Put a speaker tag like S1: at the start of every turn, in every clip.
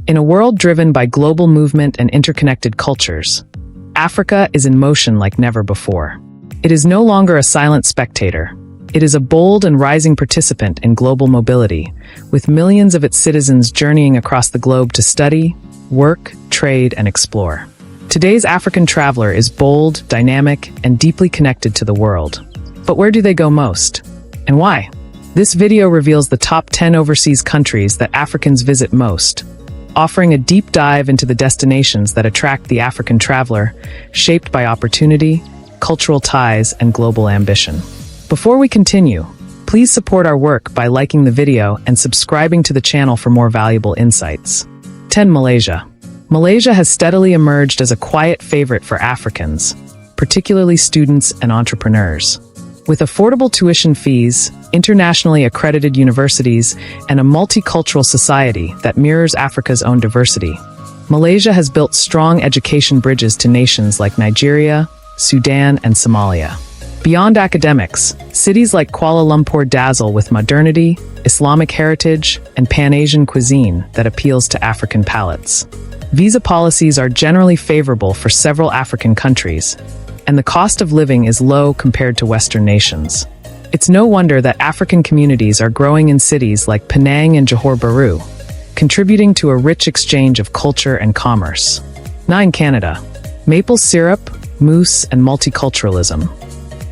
S1: In a world driven by global movement and interconnected cultures, Africa is in motion like never before. It is no longer a silent spectator. It is a bold and rising participant in global mobility, with millions of its citizens journeying across the globe to study, work, trade, and explore. Today's African traveler is bold, dynamic, and deeply connected to the world. But where do they go most? And why? This video reveals the top 10 overseas countries that Africans visit most, offering a deep dive into the destinations that attract the African traveler, shaped by opportunity, cultural ties, and global ambition. Before we continue, please support our work by liking the video and subscribing to the channel for more valuable insights. 10. Malaysia. Malaysia has steadily emerged as a quiet favorite for Africans, particularly students and entrepreneurs. With affordable tuition fees, internationally accredited universities, and a multicultural society that mirrors Africa's own diversity, Malaysia has built strong education bridges to nations like Nigeria, Sudan, and Somalia. Beyond academics, cities like Kuala Lumpur dazzle with modernity, Islamic heritage, and Pan-Asian cuisine that appeals to African palates. Visa policies are generally favorable for several African countries, and the cost of living is low compared to Western nations. It's no wonder that African communities are growing in cities like Penang and Johor Bahru, contributing to a rich exchange of culture and commerce. 9. Canada. Maple syrup, mousse, and multiculturalism.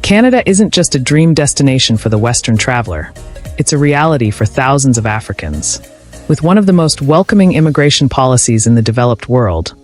S1: Canada isn't just a dream destination for the Western traveler. It's a reality for thousands of Africans. With one of the most welcoming immigration policies in the developed world,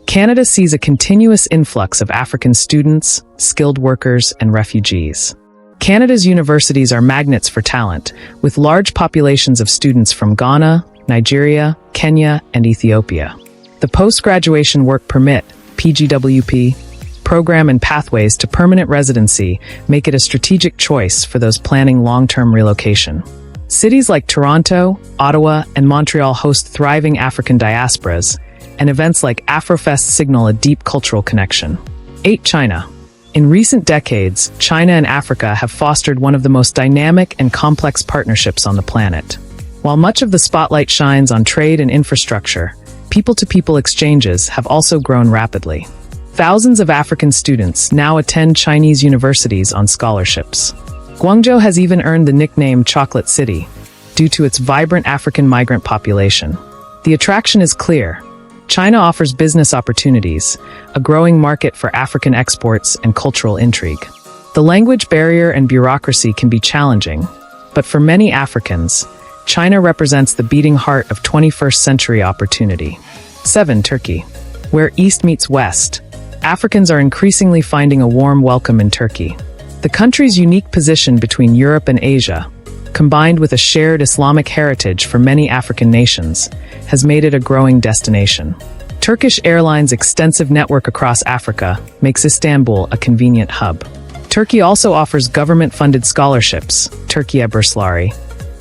S1: Canada sees a continuous influx of African students, skilled workers, and refugees. Canada's universities are magnets for talent, with large populations of students from Ghana, Nigeria, Kenya, and Ethiopia. The Post-Graduation Work Permit, PGWP, program and pathways to permanent residency make it a strategic choice for those planning long-term relocation. Cities like Toronto, Ottawa, and Montreal host thriving African diasporas, and events like Afrofest signal a deep cultural connection. 8. China. In recent decades, China and Africa have fostered one of the most dynamic and complex partnerships on the planet. While much of the spotlight shines on trade and infrastructure, people-to-people exchanges have also grown rapidly. Thousands of African students now attend Chinese universities on scholarships. Guangzhou has even earned the nickname Chocolate City, due to its vibrant African migrant population. The attraction is clear. China offers business opportunities, a growing market for African exports, and cultural intrigue. The language barrier and bureaucracy can be challenging, but for many Africans, China represents the beating heart of 21st century opportunity. 7. Turkey. Where East meets West, Africans are increasingly finding a warm welcome in Turkey. The country's unique position between Europe and Asia, combined with a shared Islamic heritage for many African nations, has made it a growing destination. Turkish Airlines' extensive network across Africa makes Istanbul a convenient hub. Turkey also offers government-funded scholarships, Türkiye Bursları,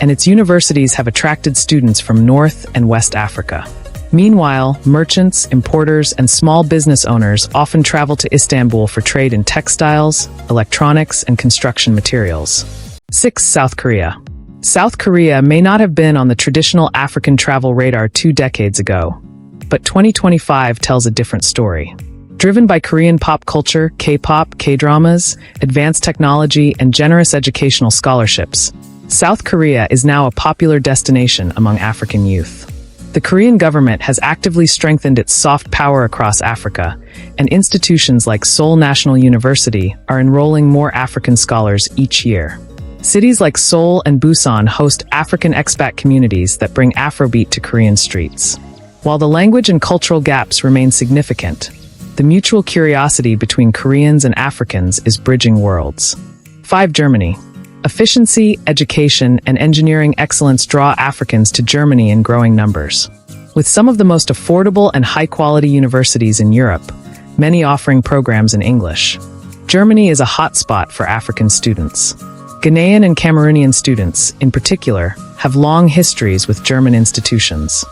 S1: and its universities have attracted students from North and West Africa. Meanwhile, merchants, importers, and small business owners often travel to Istanbul for trade in textiles, electronics, and construction materials. 6. South Korea. South Korea may not have been on the traditional African travel radar 2 decades ago, but 2025 tells a different story. Driven by Korean pop culture, K-pop, K-dramas, advanced technology, and generous educational scholarships, South Korea is now a popular destination among African youth. The Korean government has actively strengthened its soft power across Africa, and institutions like Seoul National University are enrolling more African scholars each year. Cities like Seoul and Busan host African expat communities that bring Afrobeat to Korean streets. While the language and cultural gaps remain significant, the mutual curiosity between Koreans and Africans is bridging worlds. 5. Germany. Efficiency, education, and engineering excellence draw Africans to Germany in growing numbers. With some of the most affordable and high-quality universities in Europe, many offering programs in English, Germany is a hotspot for African students. Ghanaian and Cameroonian students, in particular, have long histories with German institutions.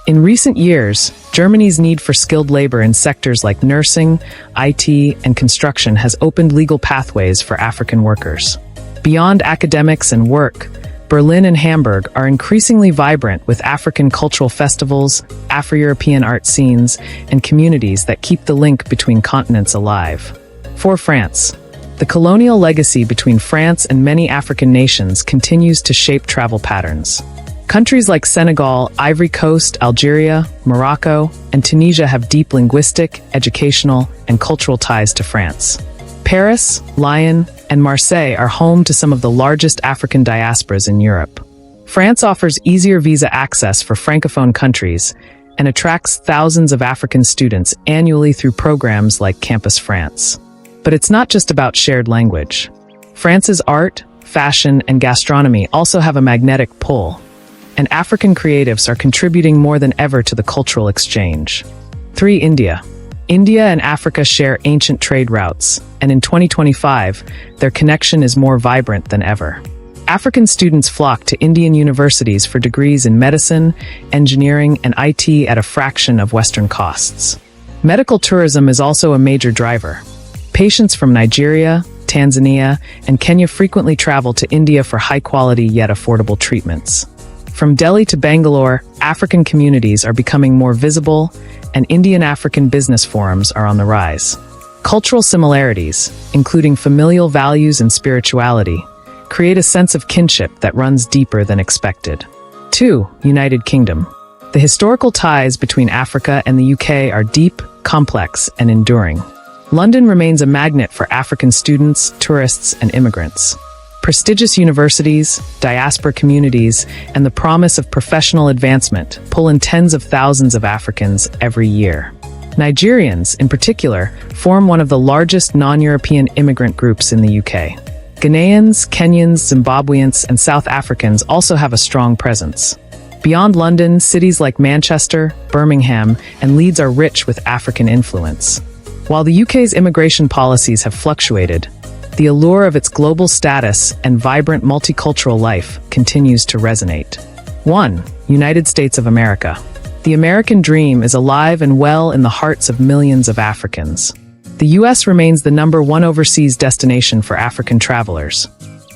S1: In recent years, Germany's need for skilled labor in sectors like nursing, IT, and construction has opened legal pathways for African workers. Beyond academics and work, Berlin and Hamburg are increasingly vibrant with African cultural festivals, Afro-European art scenes, and communities that keep the link between continents alive. 4. France. The colonial legacy between France and many African nations continues to shape travel patterns. Countries like Senegal, Ivory Coast, Algeria, Morocco, and Tunisia have deep linguistic, educational, and cultural ties to France. Paris, Lyon, and Marseille are home to some of the largest African diasporas in Europe. France offers easier visa access for Francophone countries and attracts thousands of African students annually through programs like Campus France. But it's not just about shared language. France's art, fashion, and gastronomy also have a magnetic pull, and African creatives are contributing more than ever to the cultural exchange. 3. India. India and Africa share ancient trade routes, and in 2025, their connection is more vibrant than ever. African students flock to Indian universities for degrees in medicine, engineering, and IT at a fraction of Western costs. Medical tourism is also a major driver. Patients from Nigeria, Tanzania, and Kenya frequently travel to India for high-quality yet affordable treatments. From Delhi to Bangalore, African communities are becoming more visible, and Indian-African business forums are on the rise. Cultural similarities, including familial values and spirituality, create a sense of kinship that runs deeper than expected. 2. United Kingdom. The historical ties between Africa and the UK are deep, complex, and enduring. London remains a magnet for African students, tourists, and immigrants. Prestigious universities, diaspora communities, and the promise of professional advancement pull in tens of thousands of Africans every year. Nigerians, in particular, form one of the largest non-European immigrant groups in the UK. Ghanaians, Kenyans, Zimbabweans, and South Africans also have a strong presence. Beyond London, cities like Manchester, Birmingham, and Leeds are rich with African influence. While the UK's immigration policies have fluctuated, the allure of its global status and vibrant multicultural life continues to resonate. 1. United States of America. The American dream is alive and well in the hearts of millions of Africans. The U.S. remains the #1 overseas destination for African travelers,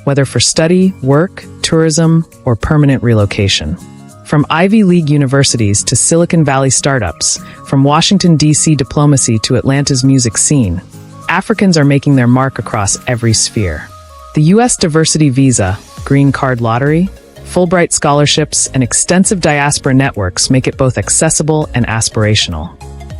S1: whether for study, work, tourism, or permanent relocation. From Ivy League universities to Silicon Valley startups, from Washington, D.C. diplomacy to Atlanta's music scene, Africans are making their mark across every sphere. The U.S. diversity visa, green card lottery, Fulbright scholarships, and extensive diaspora networks make it both accessible and aspirational.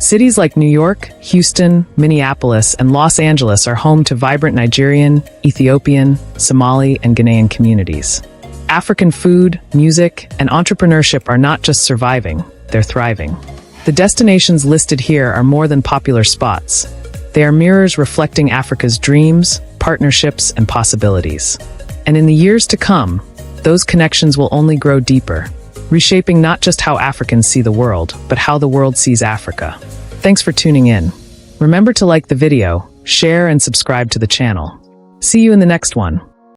S1: Cities like New York, Houston, Minneapolis, and Los Angeles are home to vibrant Nigerian, Ethiopian, Somali, and Ghanaian communities. African food, music, and entrepreneurship are not just surviving, they're thriving. The destinations listed here are more than popular spots. They are mirrors reflecting Africa's dreams, partnerships, and possibilities. And in the years to come, those connections will only grow deeper, reshaping not just how Africans see the world, but how the world sees Africa. Thanks for tuning in. Remember to like the video, share, and subscribe to the channel. See you in the next one.